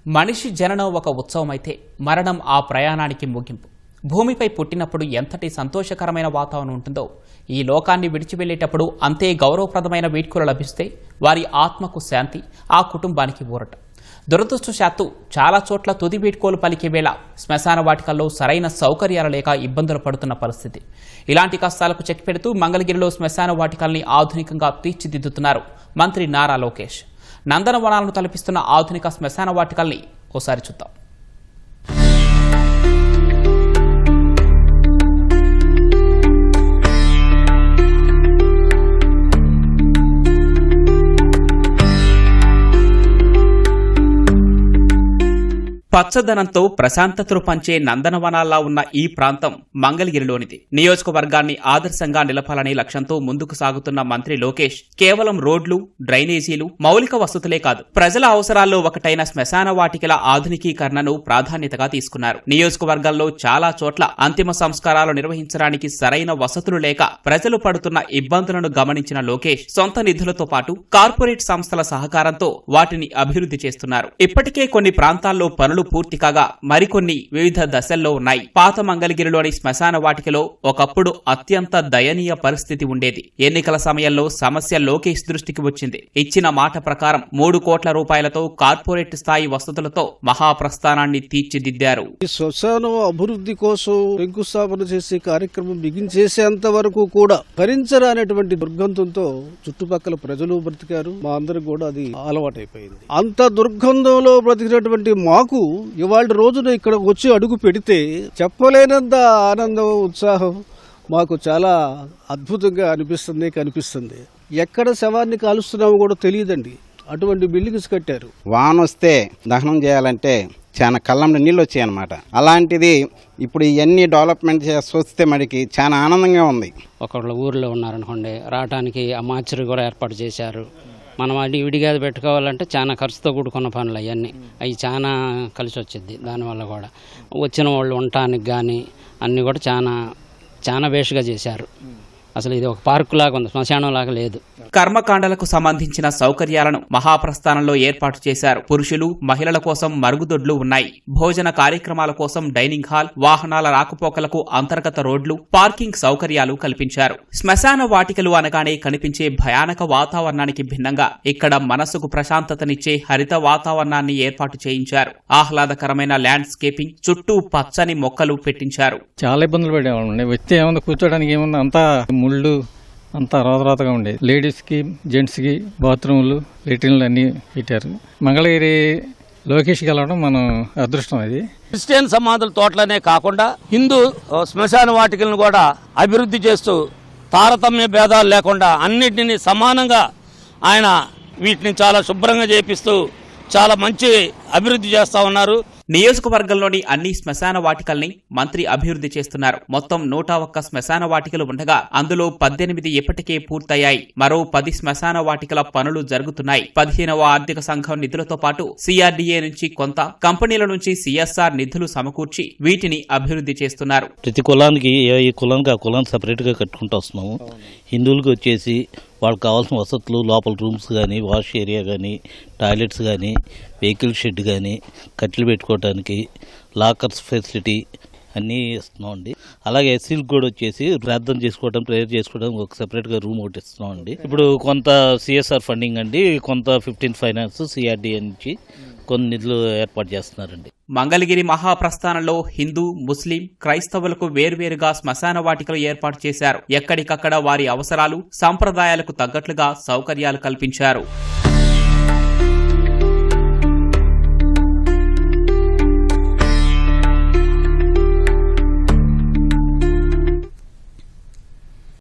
మనిషి జననం ఒక ఉత్సవమైతే మరణం ఆ ప్రయాణానికి ముగింపు. భూమిపై పుట్టినప్పుడు ఎంతటి సంతోషకరమైన వాతావరణం ఉంటుందో ఈ లోకాన్ని విడిచి వెళ్లేటప్పుడు అంతే గౌరవప్రదమైన వీడ్కోలు లభిస్తే వారి ఆత్మకు శాంతి, ఆ కుటుంబానికి ఊరట. దురదృష్టవశాత్తు చాలా చోట్ల తుది వీడ్కోలు పలికే వేళ శ్మశాన వాటికల్లో సరైన సౌకర్యాలు లేక ఇబ్బందులు పడుతున్న పరిస్థితి. ఇలాంటి కష్టాలకు చెక్ పెడుతూ మంగళగిరిలో శ్మశాన వాటికల్ని ఆధునికంగా తీర్చిదిద్దుతున్నారు మంత్రి నారా లోకేష్. నందనవనాలను తలపిస్తున్న ఆధునిక శ్మశాన వాటికల్ని ఓసారి చూద్దాం. పచ్చదనంతో ప్రశాంతతను పంచే నందనవనాల్లా ఉన్న ఈ ప్రాంతం మంగళగిరిలోనిది. నియోజకవర్గాన్ని ఆదర్శంగా నిలపాలనే లక్ష్యంతో ముందుకు సాగుతున్న మంత్రి లోకేష్ కేవలం రోడ్లు, డ్రైనేజీలు, మౌలిక వసతులే కాదు, ప్రజల అవసరాల్లో ఒకటైన శ్మశాన వాటికల ఆధునికీకరణను ప్రాధాన్యతగా తీసుకున్నారు. నియోజకవర్గంలో చాలా చోట్ల అంతిమ సంస్కారాలు నిర్వహించడానికి సరైన వసతులు లేక ప్రజలు పడుతున్న ఇబ్బందులను గమనించిన లోకేష్ సొంత నిధులతో పాటు కార్పొరేట్ సంస్థల సహకారంతో వాటిని అభివృద్ధి చేస్తున్నారు. ఇప్పటికే కొన్ని ప్రాంతాల్లో పనులు పూర్తి కాగా మరికొన్ని వివిధ దశల్లో ఉన్నాయి. పాత మంగళగిరిలోని శ్మశాన వాటికలో ఒకప్పుడు అత్యంత దయనీయ పరిస్థితి ఉండేది. ఎన్నికల సమయంలో సమస్య లోకేష్ దృష్టికి వచ్చింది. ఇచ్చిన మాట ప్రకారం 3 కోట్ల రూపాయలతో కార్పొరేట్ స్థాయి వసతులతో మహాప్రస్థానాన్ని తీర్చిదిద్దారు. శ్మశానం అభివృద్ధి కోసం శంకుస్థాపన చేసే కార్యక్రమం బిగించేసేంత వరకు కూడా భరించరానటువంటి దుర్గంధంతో చుట్టుపక్కల ప్రజలు బ్రతికారు. మా అందరికి కూడా అది అలవాటైపోయింది. అంత దుర్గంధంలో బ్రతికినటువంటి మాకు ఇవాళ రోజున ఇక్కడ వచ్చి అడుగు పెడితే చెప్పలేనంత ఆనందం, ఉత్సాహం మాకు చాలా అద్భుతంగా కనిపిస్తుంది. ఎక్కడ శవాన్ని కాలుస్తున్నామో కూడా తెలియదండి. అటువంటి బిల్డింగ్స్ కట్టారు. వాన వస్తే దహనం చేయాలంటే చాలా కళ్ళంలో నీళ్ళు వచ్చాయన్నమాట. అలాంటిది ఇప్పుడు ఇవన్నీ డెవలప్మెంట్ చూస్తే మనకి చాలా ఆనందంగా ఉంది. ఒకళ్ళ ఊర్లో ఉన్నారనుకోండి, రావడానికి ఆ మార్చరీ కూడా ఏర్పాటు చేశారు. మనం అది విడిగా పెట్టుకోవాలంటే చాలా ఖర్చుతో కూడుకున్న పనులు అవి చాలా కలిసి వచ్చింది. దానివల్ల కూడా వచ్చిన వాళ్ళు ఉండటానికి కానీ అన్నీ కూడా చాలా వేస్ట్గా చేశారు. అసలు ఇది ఒక పార్కు లాగా ఉంది, శ్మశానం లాగా లేదు. కర్మకాండలకు సంబంధించిన సౌకర్యాలను మహాప్రస్థానంలో ఏర్పాటు చేశారు. పురుషులు, మహిళల కోసం మరుగుదొడ్లు ఉన్నాయి. భోజన కార్యక్రమాల కోసం డైనింగ్ హాల్, వాహనాల రాకపోకలకు అంతర్గత రోడ్లు, పార్కింగ్ సౌకర్యాలు కల్పించారు. శ్మశాన వాటికలు అనగానే కనిపించే భయానక వాతావరణానికి భిన్నంగా ఇక్కడ మనసుకు ప్రశాంతతనిచ్చే హరిత వాతావరణాన్ని ఏర్పాటు చేయించారు. ఆహ్లాదకరమైన ల్యాండ్స్కేపింగ్, చుట్టూ పచ్చని మొక్కలు పెట్టించారు. చాలా ఇబ్బందులు పడేవాళ్ళండి. వచ్చి ఏమన్నా కూర్చోడానికి ఏమన్నా అంతా ముళ్ళు అంతా రోతగా ఉండేది. లేడీస్కి, జెంట్స్కి బాత్రూములు, లెట్రిన్లు అన్నీ పెట్టారు. మంగళగిరి లోకేష్ గెలవడం మనం అదృష్టం. అది క్రిస్టియన్ సమాధుల తోటలనే కాకుండా హిందూ శ్మశాన వాటికలను కూడా అభివృద్ధి చేస్తూ తారతమ్య భేదాలు లేకుండా అన్నింటినీ సమానంగా ఆయన వీటిని చాలా శుభ్రంగా చేపిస్తూ చాలా మంచి అభివృద్ధి చేస్తా ఉన్నారు. నియోజకవర్గంలోని అన్ని శ్మశాన వాటికల్ని మంత్రి అభివృద్ధి చేస్తున్నారు. మొత్తం 101 శ్మశాన వాటికలు ఉండగా అందులో 18 ఇప్పటికే పూర్తయ్యాయి. మరో 10 శ్మశాన వాటికల పనులు జరుగుతున్నాయి. 15వ ఆర్థిక సంఘం నిధులతో పాటు CRDA నుంచి కొంత, కంపెనీల నుంచి CSR నిధులు సమకూర్చి వీటిని అభివృద్ధి చేస్తున్నారు. ప్రతి కులానికి ఏ కులానికి ఆ కులాన్ని సపరేట్ గా కట్టుకుంటూ వస్తున్నాము. హిందువులకు వచ్చేసి వాళ్ళకి కావాల్సిన వసతులు, లోపల రూమ్స్ కానీ, వాష్ ఏరియా కానీ, టాయిలెట్స్ కానీ, వెహికల్ షెడ్ కానీ, కట్టెలు పెట్టుకోవడానికి లాకర్స్ ఫెసిలిటీ అన్నీ ఇస్తున్నామండి. అలాగే ఎస్సీలకు కూడా వచ్చేసి ప్రార్థన చేసుకోవడం, ప్రేయర్ చేసుకోవడం ఒక సెపరేట్గా రూమ్ ఒకటి ఇస్తున్నామండి. ఇప్పుడు కొంత CSR ఫండింగ్ అండి, కొంత 15 ఫైనాన్స్ CRDA నుంచి కొన్ని నిధులు ఏర్పాటు చేస్తున్నారండి. మంగళగిరి మహాప్రస్థానంలో హిందూ, ముస్లిం, క్రైస్తవులకు వేర్వేరుగా శ్మశాన వాటికలు ఏర్పాటు చేశారు. ఎక్కడికక్కడ వారి అవసరాలు, సంప్రదాయాలకు తగ్గట్లుగా సౌకర్యాలు కల్పించారు.